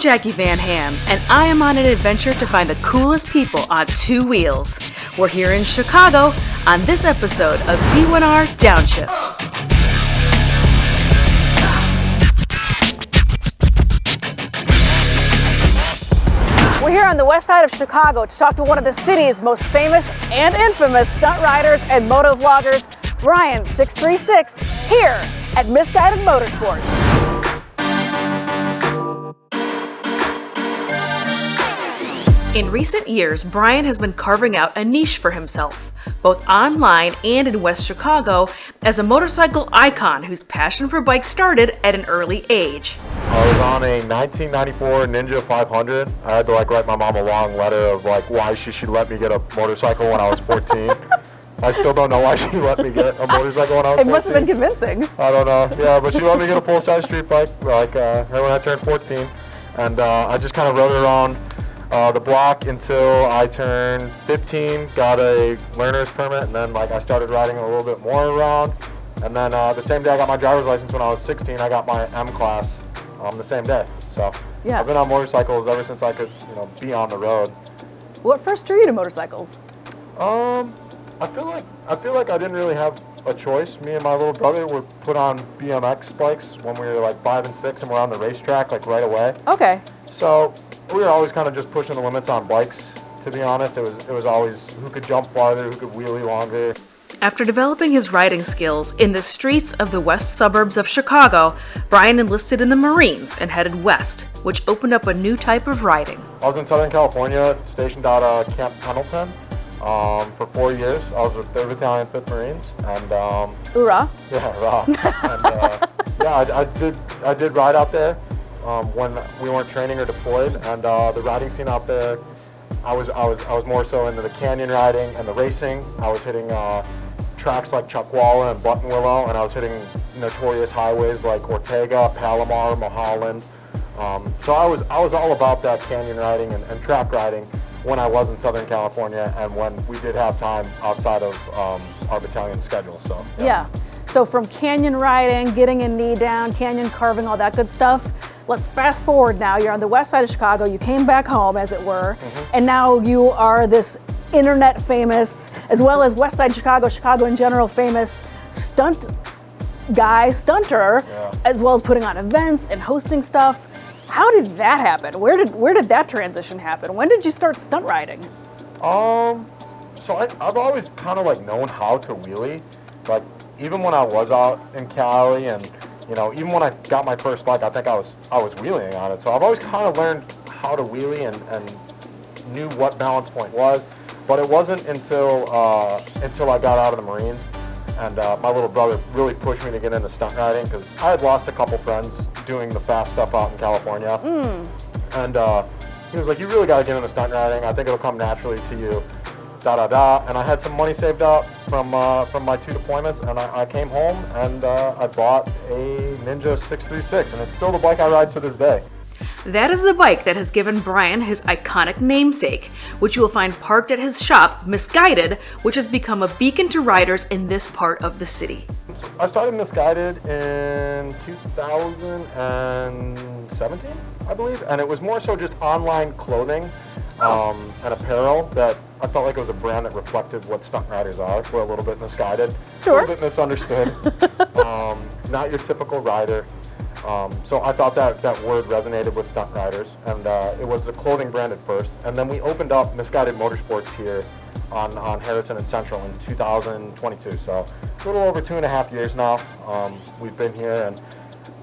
Jackie Van Ham, and I am on an adventure to find the coolest people on two wheels. We're here in Chicago on this episode of Z1R Downshift. We're here on the west side of Chicago to talk to one of the city's most famous and infamous stunt riders and motovloggers, Brian 636, here at Misguided Motorsports. In recent years, Brian has been carving out a niche for himself, both online and in West Chicago, as a motorcycle icon whose passion for bikes started at an early age. I was on a 1994 Ninja 500. I had to write my mom a long letter of why she should let me get a motorcycle when I was 14. I still don't know why she let me get a motorcycle when I was 14. It must have been convincing. I don't know. Yeah, but she let me get a full-size street bike right when I turned 14. And I just kind of rode it around the block until I turned 15, got a learner's permit, and then I started riding a little bit more around. And then the same day I got my driver's license when I was 16, I got my M class the same day. So yeah. I've been on motorcycles ever since I could, be on the road. What first drew you to motorcycles? I feel like I didn't really have a choice. Me and my little brother were put on BMX bikes when we were 5 and 6, and we're on the racetrack right away. Okay. So we were always kind of just pushing the limits on bikes. To be honest, it was always who could jump farther, who could wheelie longer. After developing his riding skills in the streets of the west suburbs of Chicago, Brian enlisted in the Marines and headed west, which opened up a new type of riding. I was in Southern California, stationed out of Camp Pendleton for 4 years. I was with 3rd Battalion, 5th Marines, and hoorah! Yeah, hurrah! And I did ride out there when we weren't training or deployed, and the riding scene out there, I was more so into the canyon riding and the racing. I was hitting tracks like Chuckwalla and Buttonwillow, and I was hitting notorious highways like Ortega, Palomar, Mulholland. So I was all about that canyon riding and track riding when I was in Southern California and when we did have time outside of our battalion schedule. So yeah. So from canyon riding, getting a knee down, canyon carving, all that good stuff. Let's fast forward now. You're on the west side of Chicago. You came back home, as it were, and now you are this internet famous, as well as west side Chicago, Chicago in general famous stunt guy, stunter, as well as putting on events and hosting stuff. How did that happen? Where did that transition happen? When did you start stunt riding? So I've always kind of known how to wheelie, even when I was out in Cali and even when I got my first bike, I think I was wheeling on it. So I've always kind of learned how to wheelie and knew what balance point was. But it wasn't until I got out of the Marines and my little brother really pushed me to get into stunt riding because I had lost a couple friends doing the fast stuff out in California. And he was like, "You really got to get into stunt riding. I think it'll come naturally to you." And I had some money saved up from my 2 deployments, and I came home and I bought a Ninja 636, and it's still the bike I ride to this day. That is the bike that has given Brian his iconic namesake, which you will find parked at his shop, Misguided, which has become a beacon to riders in this part of the city. I started Misguided in 2017, I believe, and it was more so just online clothing and apparel that I felt like it was a brand that reflected what stunt riders are. We're a little bit misguided, sure. A little bit misunderstood, not your typical rider. So I thought that word resonated with stunt riders, and it was the clothing brand at first. And then we opened up Misguided Motorsports here on Harrison and Central in 2022. So a little over 2.5 years now we've been here, and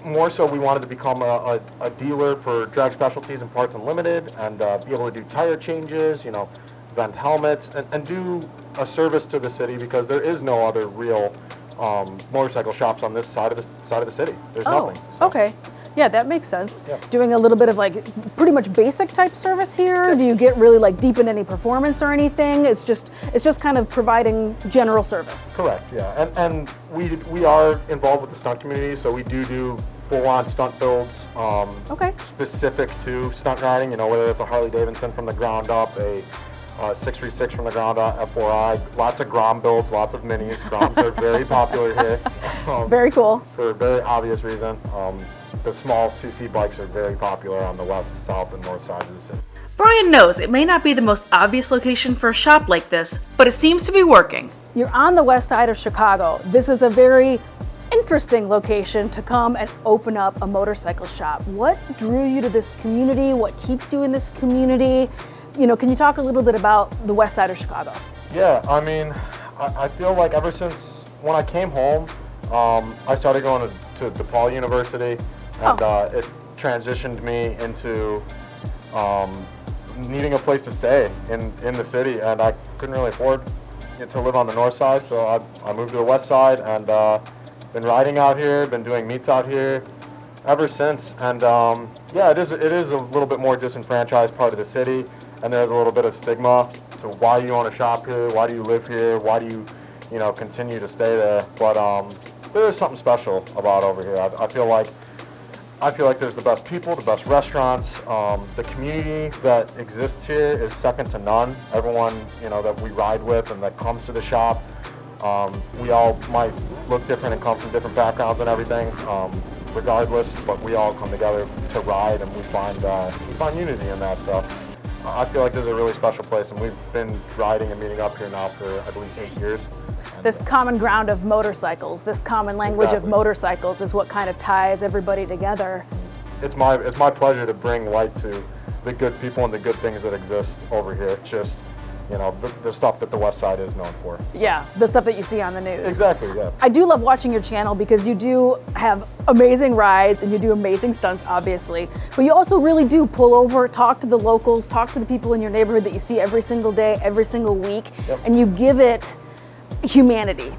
more so we wanted to become a dealer for drag specialties and parts unlimited and be able to do tire changes, vent helmets, and do a service to the city because there is no other real motorcycle shops on this side of the city. There's nothing. So. Okay. Yeah, that makes sense. Yeah. Doing a little bit of pretty much basic type service here. Do you get really deep in any performance or anything? It's just kind of providing general service. Correct. Yeah, and we are involved with the stunt community, so we do full-on stunt builds. Specific to stunt riding. Whether it's a Harley Davidson from the ground up, a 636 from the ground up, F4I, lots of Grom builds, lots of minis. Groms are very popular here. Very cool. For a very obvious reason. the small CC bikes are very popular on the west, south, and north sides of the city. Brian knows it may not be the most obvious location for a shop like this, but it seems to be working. You're on the west side of Chicago. This is a very interesting location to come and open up a motorcycle shop. What drew you to this community? What keeps you in this community? You know, can you talk a little bit about the west side of Chicago? Yeah, I mean, I feel like ever since when I came home, I started going to DePaul University, and it transitioned me into needing a place to stay in the city, and I couldn't really afford to live on the north side, so I moved to the west side, and been riding out here, been doing meets out here ever since. And yeah, it is a little bit more disenfranchised part of the city, and there's a little bit of stigma to why you own a shop here, why do you live here, why do you continue to stay there. But there is something special about over here. I feel like there's the best people, the best restaurants. The community that exists here is second to none. Everyone that we ride with and that comes to the shop, we all might look different and come from different backgrounds and everything, regardless. But we all come together to ride, and we find unity in that. So I feel like this is a really special place, and we've been riding and meeting up here now for, I believe, 8 years. This common ground of motorcycles, this common language Exactly. of motorcycles is what kind of ties everybody together. It's my pleasure to bring light to the good people and the good things that exist over here. Just, the stuff that the West Side is known for. Yeah, the stuff that you see on the news. Exactly, yeah. I do love watching your channel because you do have amazing rides and you do amazing stunts, obviously, but you also really do pull over, talk to the locals, talk to the people in your neighborhood that you see every single day, every single week, Yep. and you give it humanity,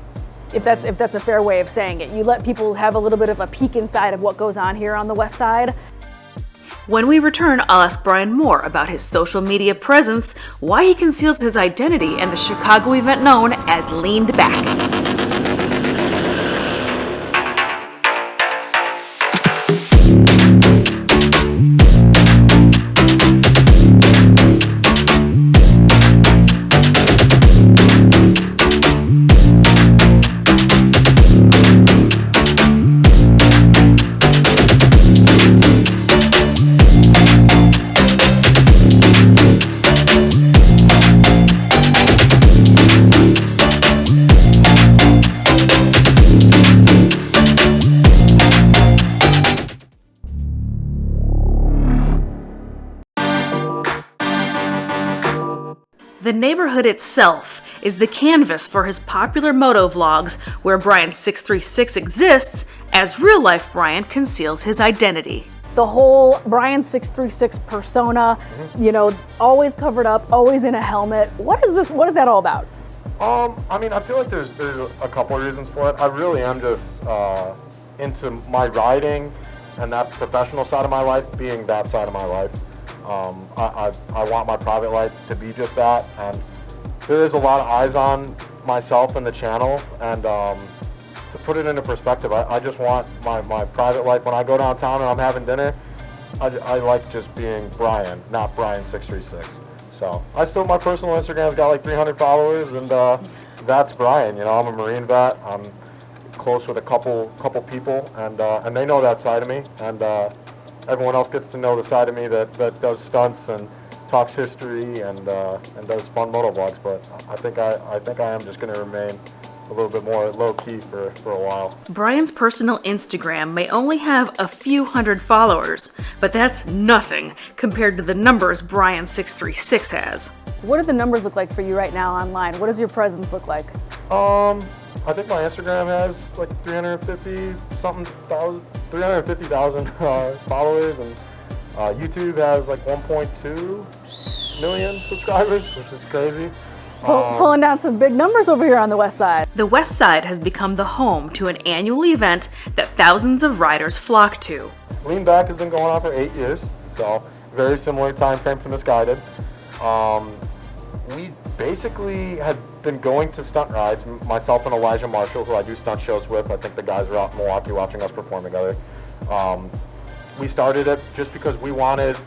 if that's a fair way of saying it. You let people have a little bit of a peek inside of what goes on here on the West Side. When we return, I'll ask Brian more about his social media presence, why he conceals his identity, and the Chicago event known as Leaned Back. The neighborhood itself is the canvas for his popular motovlogs, where Brian 636 exists as real-life Brian conceals his identity. The whole Brian 636 persona, always covered up, always in a helmet. What is this? What is that all about? I mean, I feel like there's a couple of reasons for it. I really am just into my riding and that professional side of my life being that side of my life. I want my private life to be just that, and there is a lot of eyes on myself and the channel, and to put it into perspective, I just want my private life. When I go downtown and I'm having dinner, I like just being Brian, not Brian 636. So my personal Instagram's got like 300 followers, and that's Brian. I'm a Marine vet. I'm close with a couple people, and they know that side of me, and everyone else gets to know the side of me that does stunts and talks history and does fun motovlogs. But I think I am just going to remain a little bit more low-key for a while. Brian's personal Instagram may only have a few hundred followers, but that's nothing compared to the numbers Brian 636 has. What do the numbers look like for you right now online? What does your presence look like? I think my Instagram has like 350,000 followers, and YouTube has like 1.2 million subscribers, which is crazy. Pulling down some big numbers over here on the West Side. The West Side has become the home to an annual event that thousands of riders flock to. Lean Back has been going on for 8 years, so very similar time frame to Misguided. We basically had been going to stunt rides, myself and Elijah Marshall, who I do stunt shows with. I think the guys are out in Milwaukee watching us perform together. We started it just because we wanted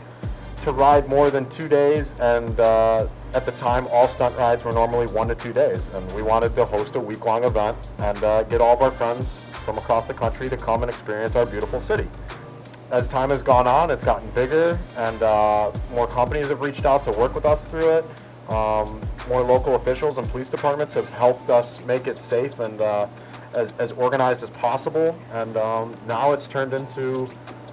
to ride more than 2 days, and at the time all stunt rides were normally 1 to 2 days, and we wanted to host a week-long event and get all of our friends from across the country to come and experience our beautiful city. as time has gone on, it's gotten bigger, and more companies have reached out to work with us through it. More local officials and police departments have helped us make it safe and as organized as possible. And now it's turned into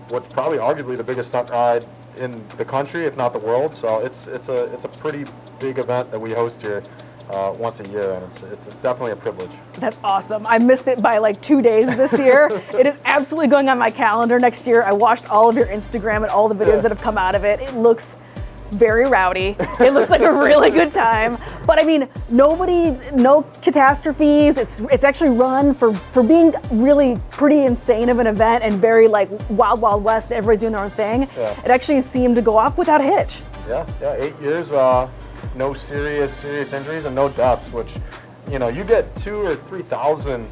what's probably arguably the biggest stunt ride in the country, if not the world. So it's a pretty big event that we host here once a year, and it's definitely a privilege. That's awesome. I missed it by like 2 days this year. It is absolutely going on my calendar next year. I watched all of your Instagram and all the videos that have come out of it. It looks very rowdy. It looks like a really good time. But I mean, no catastrophes. It's actually run for being really pretty insane of an event and very like wild, wild west. Everybody's doing their own thing. Yeah. It actually seemed to go off without a hitch. Yeah, 8 years, no serious injuries and no deaths, which, you know, you get 2,000 or 3,000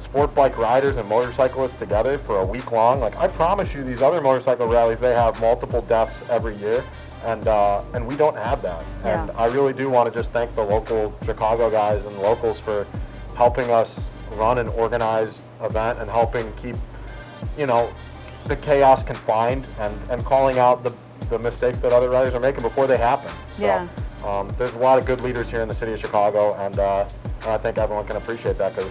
sport bike riders and motorcyclists together for a week long. Like, I promise you, these other motorcycle rallies, they have multiple deaths every year. And we don't have that. Yeah. And I really do want to just thank the local Chicago guys and locals for helping us run an organized event and helping keep, you know, the chaos confined and calling out the mistakes that other riders are making before they happen. So, Yeah. there's a lot of good leaders here in the city of Chicago, and I think everyone can appreciate that because,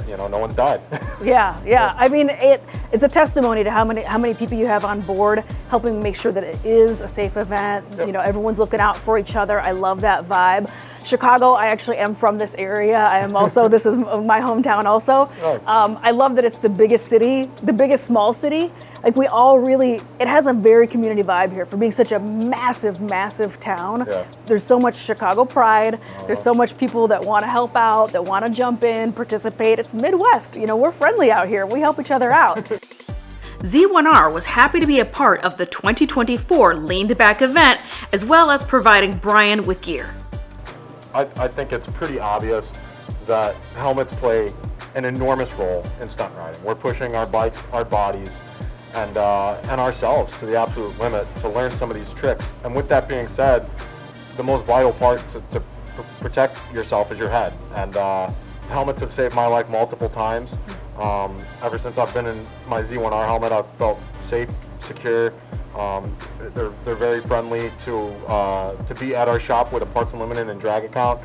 you know, no one's died. Yeah. I mean, it's a testimony to how many people you have on board, helping make sure that it is a safe event. Yep. You know, everyone's looking out for each other. I love that vibe. Chicago, I actually am from this area. I am also, this is my hometown also. Nice. I love that it's the biggest city, the biggest small city. Like we all really, it has a very community vibe here for being such a massive, massive town. Yeah. There's so much Chicago pride. There's so much people that want to help out, that want to jump in, participate. It's Midwest, you know, we're friendly out here. We help each other out. Z1R was happy to be a part of the 2024 Leaned Back event, as well as providing Brian with gear. I think it's pretty obvious that helmets play an enormous role in stunt riding. We're pushing our bikes, our bodies, and ourselves to the absolute limit to learn some of these tricks. And with that being said, the most vital part to protect yourself is your head. And helmets have saved my life multiple times. Ever since I've been in my Z1R helmet, I've felt safe, secure. They're very friendly to be at our shop with a Parts Unlimited and drag account.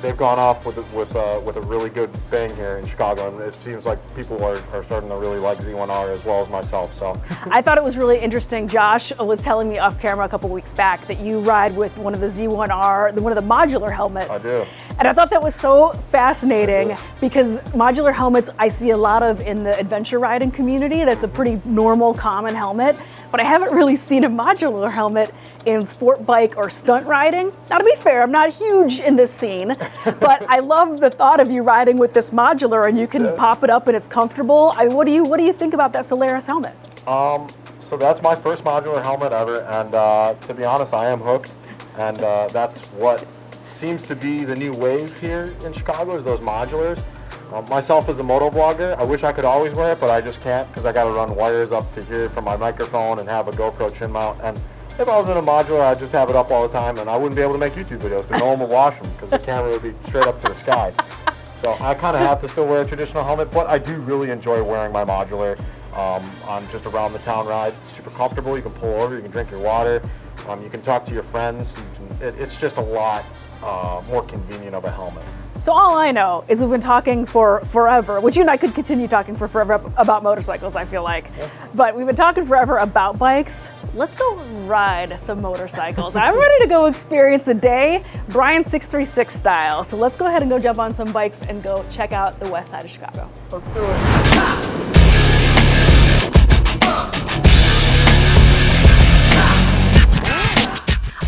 They've gone off with a really good bang here in Chicago, and it seems like people are starting to really like Z1R as well as myself. So I thought it was really interesting. Josh was telling me off camera a couple weeks back that you ride with one of the Z1R, one of the modular helmets. I do. And I thought that was so fascinating because modular helmets I see a lot of in the adventure riding community. That's a pretty normal, common helmet. But I haven't really seen a modular helmet in sport bike or stunt riding. Now, to be fair, I'm not huge in this scene, but I love the thought of you riding with this modular and you can pop it up and it's comfortable. I mean, what do you think about that Solaris helmet? So that's my first modular helmet ever, and to be honest, I am hooked. And that's what seems to be the new wave here in Chicago is those modulars. Myself as a motovlogger, I wish I could always wear it, but I just can't because I got to run wires up to here from my microphone and have a GoPro chin mount. And if I was in a modular, I'd just have it up all the time, and I wouldn't be able to make YouTube videos because no one would watch them because the camera would be straight up to the sky. So I kind of have to still wear a traditional helmet, but I do really enjoy wearing my modular on just around the town ride. It's super comfortable. You can pull over, you can drink your water, you can talk to your friends. It's just a lot more convenient of a helmet. So all I know is we've been talking for forever, which you and I could continue talking for forever about motorcycles, I feel like. Yeah. But we've been talking forever about bikes. Let's go ride some motorcycles. I'm ready to go experience a day, Brian 636 style. So let's go ahead and go jump on some bikes and go check out the west side of Chicago. Let's do it.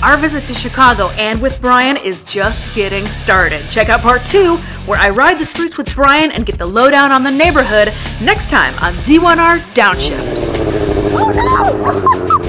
Our visit to Chicago and with Brian is just getting started. Check out part 2, where I ride the streets with Brian and get the lowdown on the neighborhood next time on Z1R Downshift. Oh no!